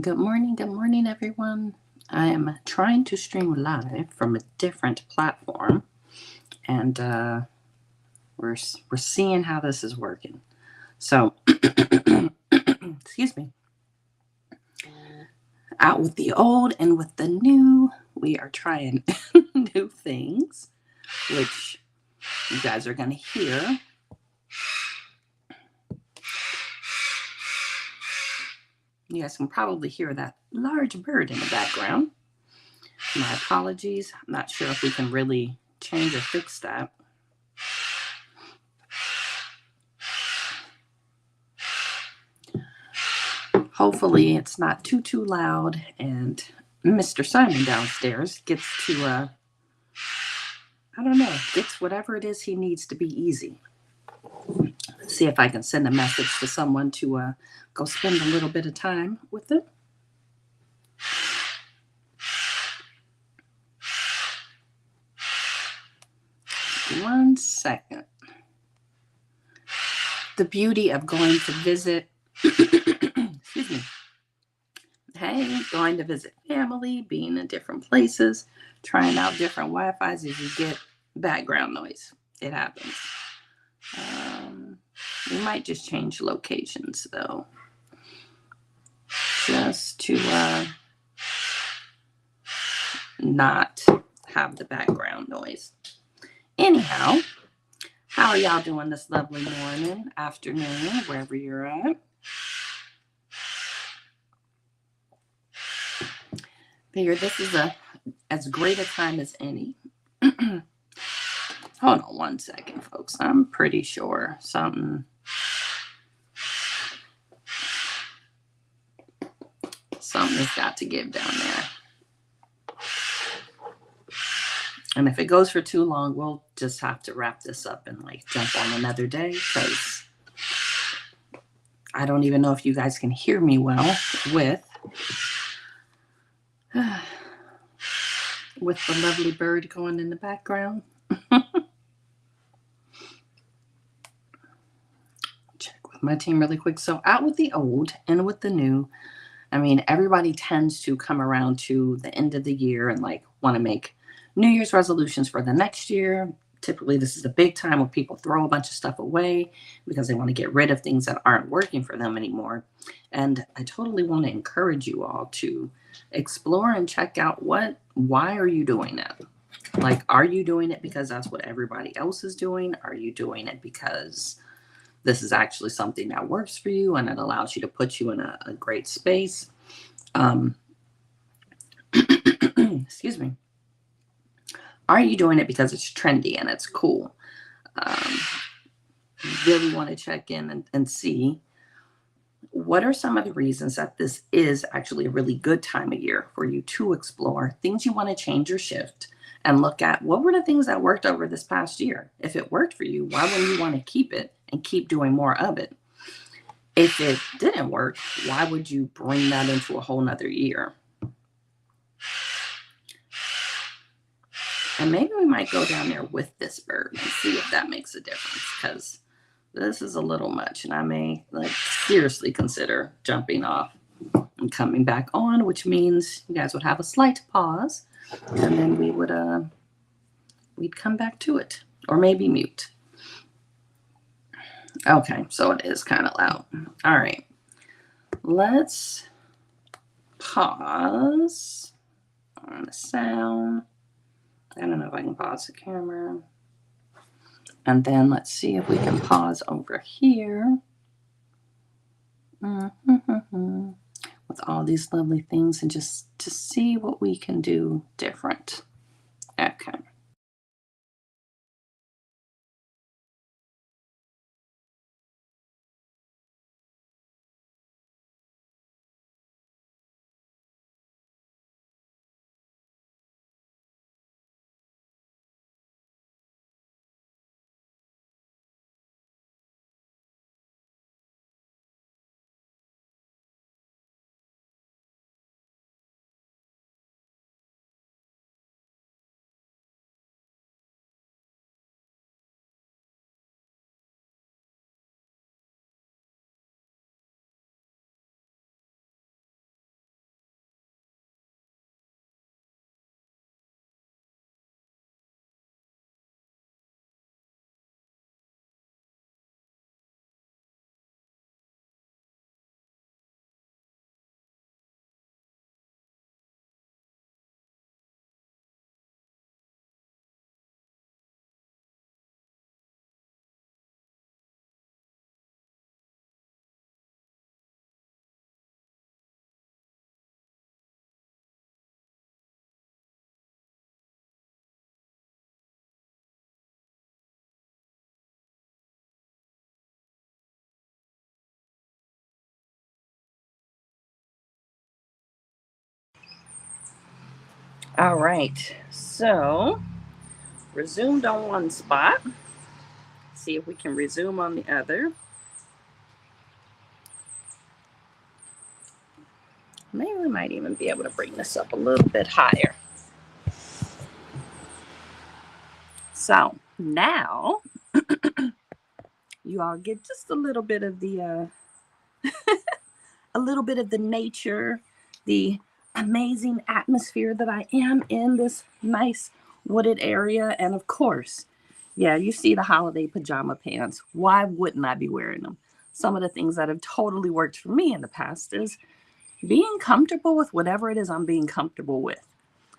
Good morning, everyone. I am trying to stream live from a different platform, and we're seeing how this is working. So, excuse me. Out with the old and with the new, we are trying new things, which you guys are going to hear. You guys can probably hear that large bird in the background. My apologies. I'm not sure if we can really change or fix that. Hopefully it's not too loud and Mr. Simon downstairs gets to I don't know, gets whatever it is he needs to be easy. See if I can send a message to someone to go spend a little bit of time with it. One second. The beauty of going to visit excuse me. Hey, going to visit family, being in different places, trying out different Wi-Fi's as you get background noise. It happens. We might just change locations though, just to not have the background noise. Anyhow, how are y'all doing this lovely morning, afternoon, wherever you're at? Figure this is as great a time as any. Hold on one second, folks. I'm pretty sure something has got to give down there. And if it goes for too long, we'll just have to wrap this up and like jump on another day because I don't even know if you guys can hear me well with the lovely bird going in the background. Check with my team really quick. So out with the old and with the new. I mean, everybody tends to come around to the end of the year and like want to make New Year's resolutions for the next year. Typically, this is a big time when people throw a bunch of stuff away because they want to get rid of things that aren't working for them anymore. And I totally want to encourage you all to explore and check out why are you doing it? Like, are you doing it because that's what everybody else is doing? Are you doing it because this is actually something that works for you and it allows you to put you in a great space? Excuse me. Are you doing it because it's trendy and it's cool? Really want to check in and see what are some of the reasons that this is actually a really good time of year for you to explore things you want to change or shift and look at what were the things that worked over this past year. If it worked for you, why wouldn't you want to keep it and keep doing more of it? If it didn't work, why would you bring that into a whole nother year? And maybe we might go down there with this bird and see if that makes a difference, because this is a little much and I may like seriously consider jumping off and coming back on, which means you guys would have a slight pause and then we'd come back to it, or maybe mute. Okay, so it is kind of loud. All right, let's pause on the sound. I don't know if I can pause the camera. And then let's see if we can pause over here. With all these lovely things and just to see what we can do different. Okay. All right. So resumed on one spot. See if we can resume on the other. Maybe we might even be able to bring this up a little bit higher. So now you all get just a little bit of the a little bit of the nature, the amazing atmosphere that I am in this nice wooded area. And of course, yeah, you see the holiday pajama pants. Why wouldn't I be wearing them? Some of the things that have totally worked for me in the past is being comfortable with whatever it is I'm being comfortable with.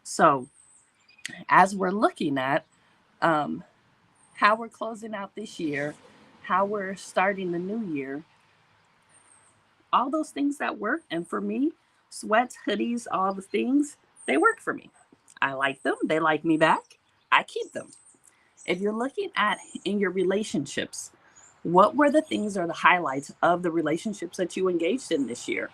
So, as we're looking at um, how we're closing out this year, how we're starting the new year, all those things that work. And for me, sweats, hoodies, all the things, they work for me. I like them. They like me back. I keep them. If you're looking at in your relationships, what were the things or the highlights of the relationships that you engaged in this year?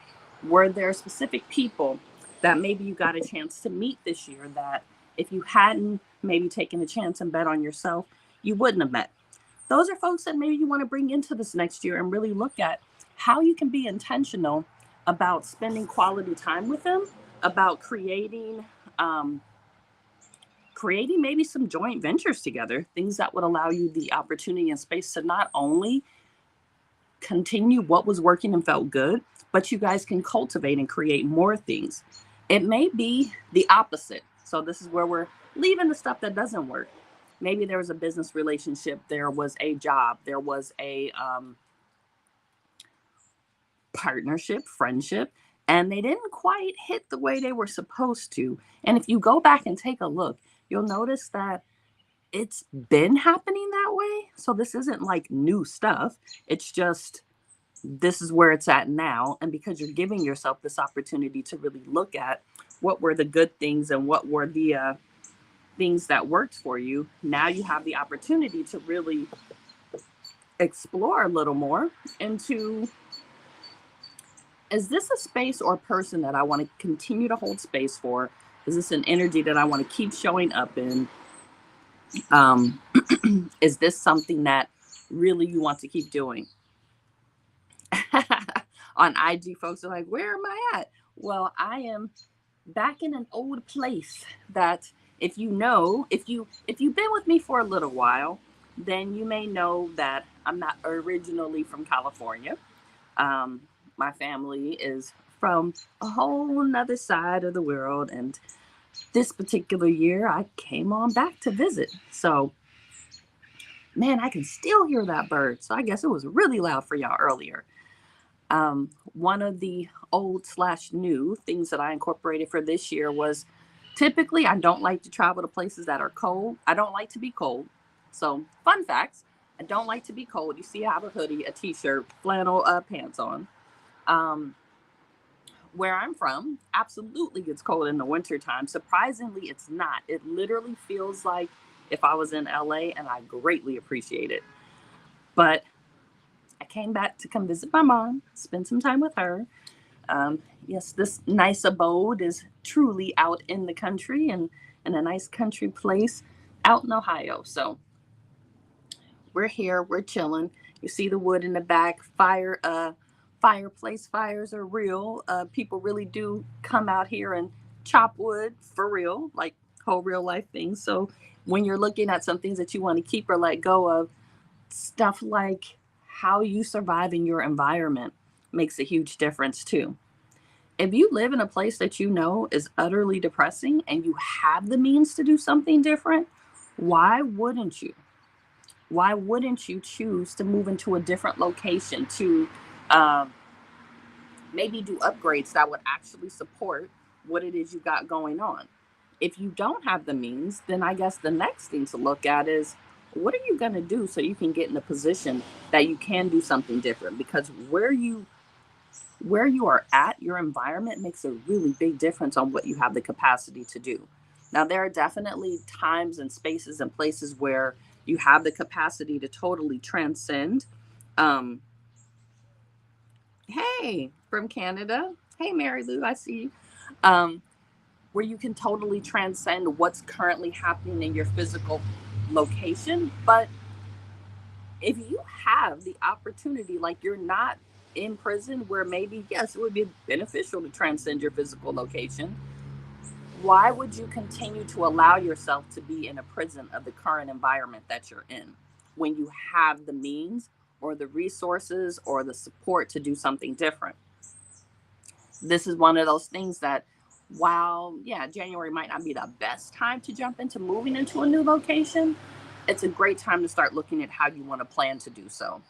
Were there specific people that maybe you got a chance to meet this year that if you hadn't maybe taken a chance and bet on yourself, you wouldn't have met? Those are folks that maybe you want to bring into this next year and really look at how you can be intentional about spending quality time with them, about um, creating maybe some joint ventures together, things that would allow you the opportunity and space to not only continue what was working and felt good, but you guys can cultivate and create more things. It may be the opposite. So, this is where we're leaving the stuff that doesn't work. Maybe there was a business relationship, there was a job, there was a partnership, friendship, and they didn't quite hit the way they were supposed to. And if you go back and take a look, you'll notice that it's been happening that way. So this isn't like new stuff. It's just this is where it's at now. And because you're giving yourself this opportunity to really look at what were the good things and what were the things that worked for you, now you have the opportunity to really explore a little more into, is this a space or person that I want to continue to hold space for? Is this an energy that I want to keep showing up in? Um, is this something that really you want to keep doing? On IG, folks are like, where am I at? Well, I am back in an old place that if you know, if you've been with me for a little while, then you may know that I'm not originally from California. Um, my family is from a whole nother side of the world, and this particular year I came on back to visit. So, man, I can still hear that bird. So I guess it was really loud for y'all earlier. One of the old slash new things that I incorporated for this year was typically I don't like to travel to places that are cold. I don't like to be cold. So, fun facts, I don't like to be cold. You see, I have a hoodie, a t shirt, flannel pants on. Um, where I'm from, absolutely gets cold in the wintertime. Surprisingly, it's not. It literally feels like if I was in LA, and I greatly appreciate it. But I came back to come visit my mom, spend some time with her. Yes, this nice abode is truly out in the country and in a nice country place out in Ohio. So we're here, we're chilling. You see the wood in the back, fireplace fires are real. People really do come out here and chop wood for real, like whole real life things. So when you're looking at some things that you want to keep or let go of, stuff like how you survive in your environment makes a huge difference too. If you live in a place that you know is utterly depressing and you have the means to do something different, why wouldn't you? Why wouldn't you choose to move into a different location to um, maybe do upgrades that would actually support what it is you got going on? If you don't have the means, then I guess the next thing to look at is what are you going to do so you can get in a position that you can do something different? Because where you are at, your environment makes a really big difference on what you have the capacity to do. Now, there are definitely times and spaces and places where you have the capacity to totally transcend. Um, hey, from Canada. Hey, Mary Lou, I see you. Um, where you can totally transcend what's currently happening in your physical location. But if you have the opportunity, like you're not in prison where maybe, yes, it would be beneficial to transcend your physical location, why would you continue to allow yourself to be in a prison of the current environment that you're in when you have the means or the resources or the support to do something different? This is one of those things that, while, yeah, January might not be the best time to jump into moving into a new location, it's a great time to start looking at how you want to plan to do so.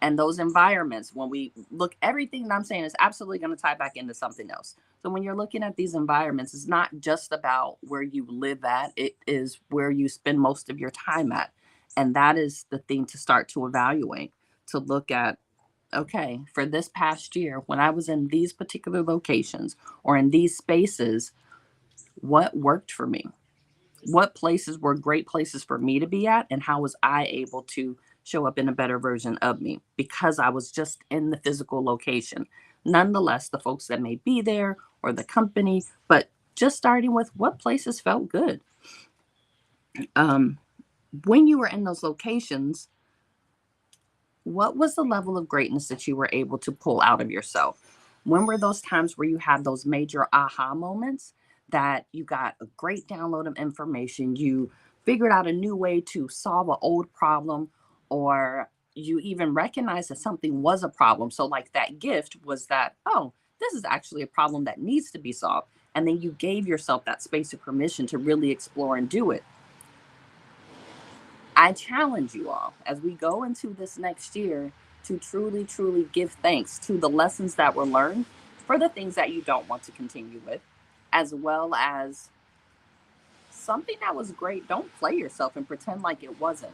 And those environments, when we look, everything that I'm saying is absolutely going to tie back into something else. So when you're looking at these environments, it's not just about where you live at, it is where you spend most of your time at. And that is the thing to start to evaluate, to look at, okay, for this past year, when I was in these particular locations or in these spaces, what worked for me? What places were great places for me to be at? And how was I able to show up in a better version of me because I was just in the physical location? Nonetheless, the folks that may be there or the company, but just starting with what places felt good. Um, when you were in those locations, what was the level of greatness that you were able to pull out of yourself? When were those times where you had those major aha moments, that you got a great download of information, you figured out a new way to solve an old problem, or you even recognized that something was a problem? So, like, that gift was that, oh, this is actually a problem that needs to be solved. And then you gave yourself that space of permission to really explore and do it. I challenge you all as we go into this next year to truly, truly give thanks to the lessons that were learned for the things that you don't want to continue with, as well as something that was great. Don't play yourself and pretend like it wasn't.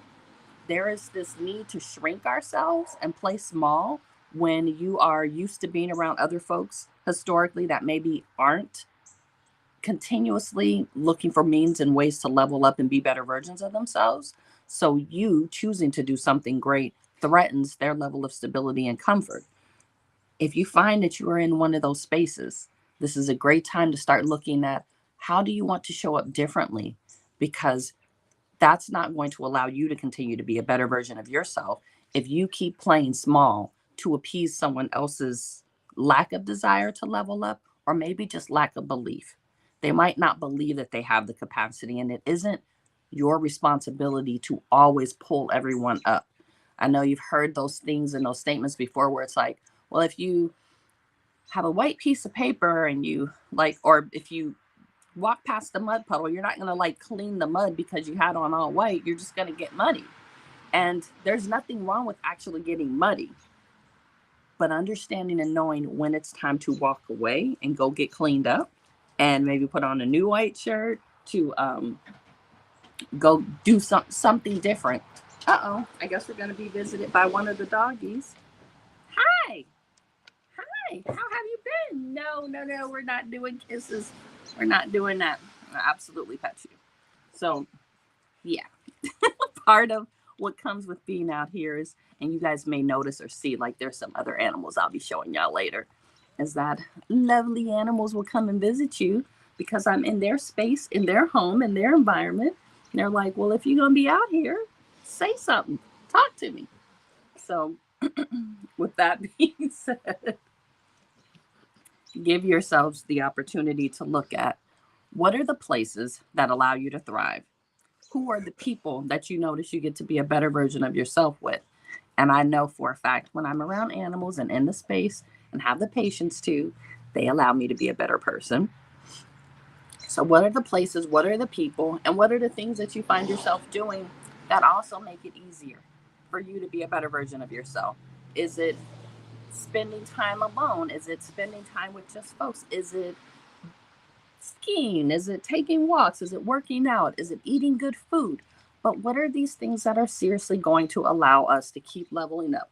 There is this need to shrink ourselves and play small when you are used to being around other folks historically that maybe aren't continuously looking for means and ways to level up and be better versions of themselves. So you choosing to do something great threatens their level of stability and comfort. If you find that you are in one of those spaces, this is a great time to start looking at, how do you want to show up differently? Because that's not going to allow you to continue to be a better version of yourself if you keep playing small to appease someone else's lack of desire to level up, or maybe just lack of belief. They might not believe that they have the capacity, and it isn't your responsibility to always pull everyone up. I know you've heard those things and those statements before where it's like, well, if you have a white piece of paper and you like, or if you walk past the mud puddle, you're not going to like clean the mud because you had on all white. You're just going to get muddy. And there's nothing wrong with actually getting muddy, but understanding and knowing when it's time to walk away and go get cleaned up and maybe put on a new white shirt to go do something different. Uh-oh, I guess we're going to be visited by one of the doggies. Hi. Hi. How have you been? No, no, no. We're not doing kisses. We're not doing that. I absolutely pet you. So, yeah. Part of what comes with being out here is, and you guys may notice or see, like there's some other animals I'll be showing y'all later, is that lovely animals will come and visit you because I'm in their space, in their home, in their environment. And they're like, well, if you're going to be out here, say something, talk to me. So, with that being said, give yourselves the opportunity to look at, what are the places that allow you to thrive? Who are the people that you notice you get to be a better version of yourself with? And I know for a fact, when I'm around animals and in the space and have the patience to, they allow me to be a better person. So, what are the places, what are the people, and what are the things that you find yourself doing that also make it easier for you to be a better version of yourself? Is it spending time alone? Is it spending time with just folks? Is it skiing? Is it taking walks? Is it working out? Is it eating good food? But what are these things that are seriously going to allow us to keep leveling up?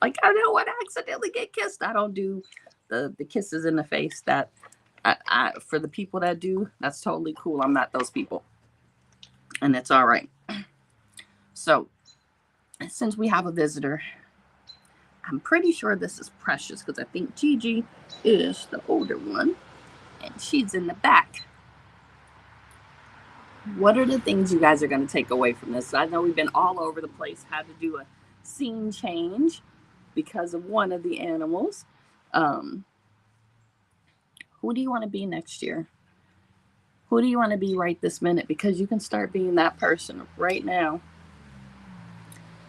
Like, I don't want to accidentally get kissed. I don't do the kisses in the face. That for the people that do, that's totally cool. I'm not those people, and it's all right. So, since we have a visitor, I'm pretty sure this is Precious because I think Gigi is the older one. and she's in the back. What are the things you guys are going to take away from this? I know we've been all over the place, had to do a scene change because of one of the animals. Um, who do you want to be next year? Who do you want to be right this minute? Because you can start being that person right now.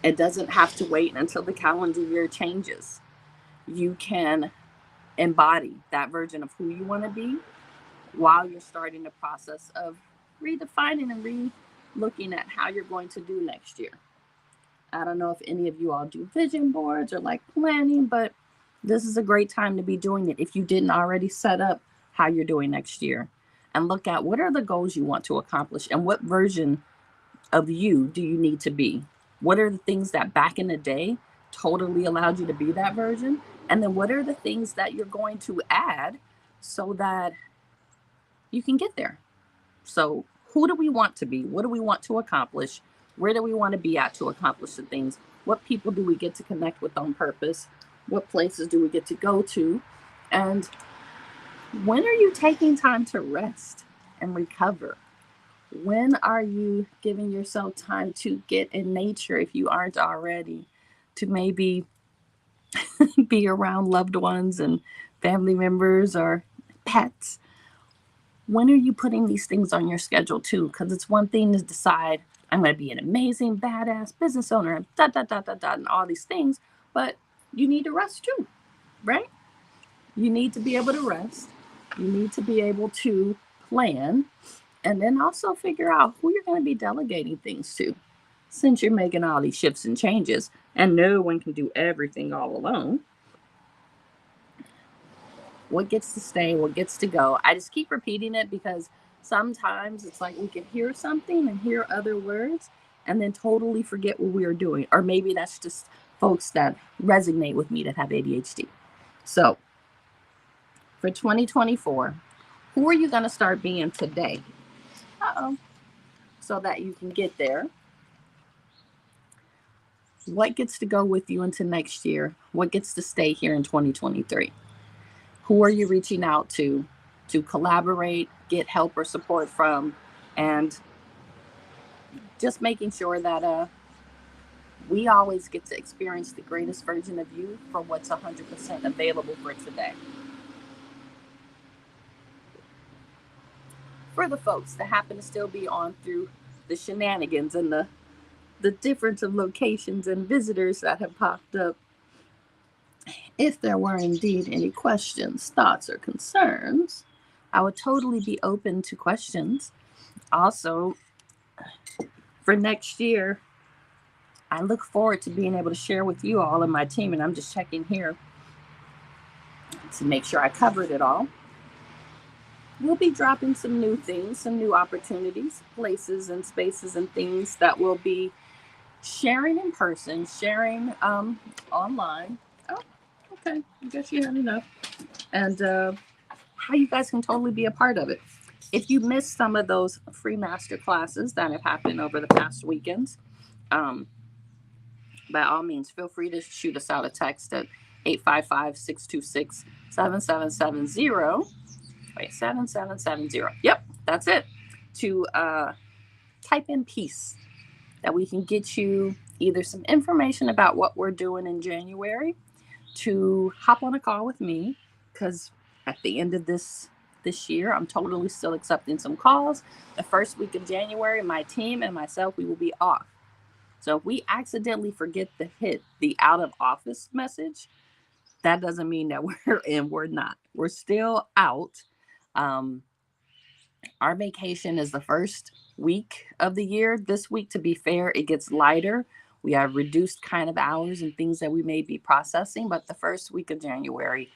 It doesn't have to wait until the calendar year changes. You can embody that version of who you want to be while you're starting the process of redefining and re-looking at how you're going to do next year. I don't know if any of you all do vision boards or like planning, but this is a great time to be doing it if you didn't already set up how you're doing next year. And look at what are the goals you want to accomplish and what version of you do you need to be? What are the things that back in the day totally allowed you to be that version? And then what are the things that you're going to add so that you can get there? So, who do we want to be? What do we want to accomplish? Where do we want to be at to accomplish the things? What people do we get to connect with on purpose? What places do we get to go to? And when are you taking time to rest and recover? When are you giving yourself time to get in nature if you aren't already? To maybe be around loved ones and family members or pets? When are you putting these things on your schedule too? Because it's one thing to decide, I'm going to be an amazing, badass business owner, and all these things, but you need to rest too, right? You need to be able to rest. You need to be able to plan and then also figure out who you're going to be delegating things to. Since you're making all these shifts and changes and no one can do everything all alone, what gets to stay, what gets to go. I just keep repeating it because sometimes it's like we can hear something and hear other words and then totally forget what we were doing. Or maybe that's just folks that resonate with me that have ADHD. So for 2024, who are you going to start being today? So that you can get there. What gets to go with you into next year? What gets to stay here in 2023? Who are you reaching out to collaborate, get help or support from, and just making sure that we always get to experience the greatest version of you for what's 100% available for today. For the folks that happen to still be on through the shenanigans and the difference of locations and visitors that have popped up, if there were indeed any questions, thoughts, or concerns, I would totally be open to questions. Also, for next year, I look forward to being able to share with you all and my team, and I'm just checking here to make sure I covered it all. We'll be dropping some new things, some new opportunities, places and spaces and things that we'll be sharing in person, sharing online. Oh, okay. I guess you had enough. And how you guys can totally be a part of it. If you missed some of those free master classes that have happened over the past weekends, by all means, feel free to shoot us out a text at 855-626-7770. Wait, 7770. Yep, that's it. To type in peace, that we can get you either some information about what we're doing in January, to hop on a call with me, because at the end of this year, I'm totally still accepting some calls. The first week of January, my team and myself, we will be off. So if we accidentally forget to hit the out of office message, that doesn't mean that we're in. We're not. We're still out. Our vacation is the first week of the year. This week, to be fair, it gets lighter. We have reduced kind of hours and things that we may be processing. But the first week of January,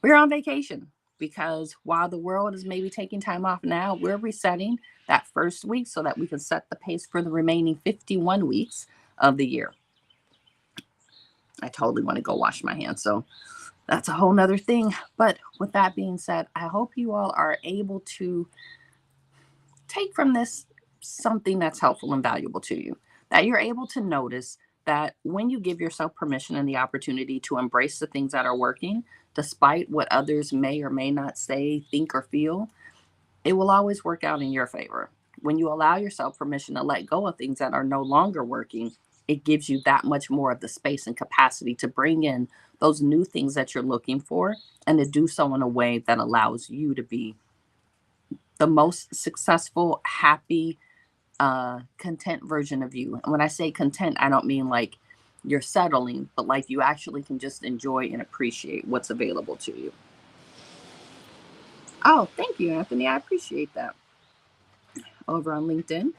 we're on vacation, because while the world is maybe taking time off now, we're resetting that first week so that we can set the pace for the remaining 51 weeks of the year. I totally want to go wash my hands, so that's a whole nother thing. But with that being said, I hope you all are able to take from this something that's helpful and valuable to you, that you're able to notice that when you give yourself permission and the opportunity to embrace the things that are working, despite what others may or may not say, think, or feel, it will always work out in your favor. When you allow yourself permission to let go of things that are no longer working, it gives you that much more of the space and capacity to bring in those new things that you're looking for, and to do so in a way that allows you to be the most successful, happy, content version of you. And when I say content, I don't mean like you're settling, but like you actually can just enjoy and appreciate what's available to you. Oh, thank you, Anthony. I appreciate that. Over on LinkedIn,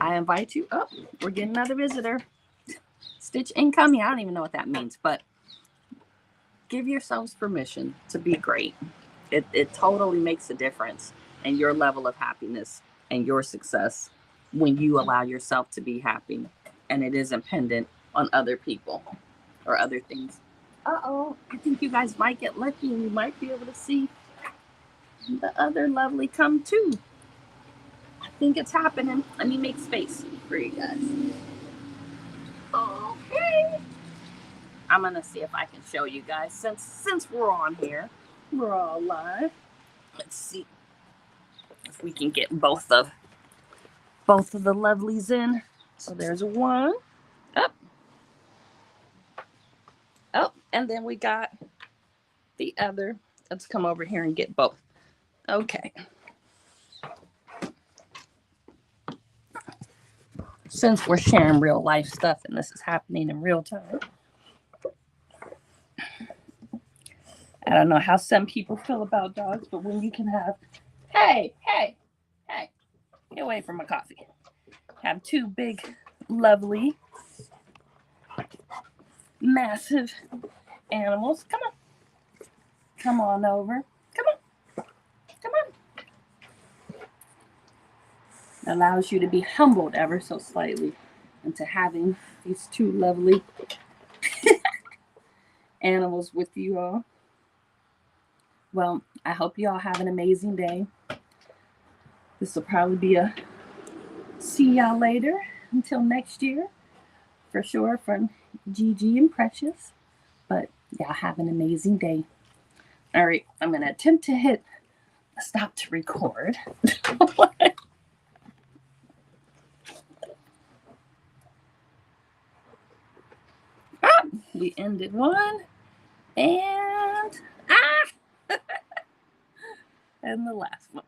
I invite you. Oh, we're getting another visitor. Stitch incoming. I don't even know what that means, but give yourselves permission to be great. It totally makes a difference in your level of happiness and your success when you allow yourself to be happy, and it isn't dependent on other people or other things. Uh-oh, I think you guys might get lucky and you might be able to see the other lovely come too. I think it's happening. Let me make space for you guys. Okay. I'm gonna see if I can show you guys since we're on here. We're all live. Let's see if we can get both of the lovelies in. So there's one. Oh, oh, and then we got the other. Let's come over here and get both. Okay. Since we're sharing real life stuff and this is happening in real time, I don't know how some people feel about dogs, but when you can have, hey, get away from my coffee. Have two big, lovely, massive animals. Come on over. Come on. It allows you to be humbled ever so slightly into having these two lovely animals with you all. Well, I hope you all have an amazing day. This will probably be a see y'all later until next year, for sure, from Gigi and Precious. But y'all have an amazing day. All right, I'm going to attempt to hit stop to record. We ended one, and and the last one.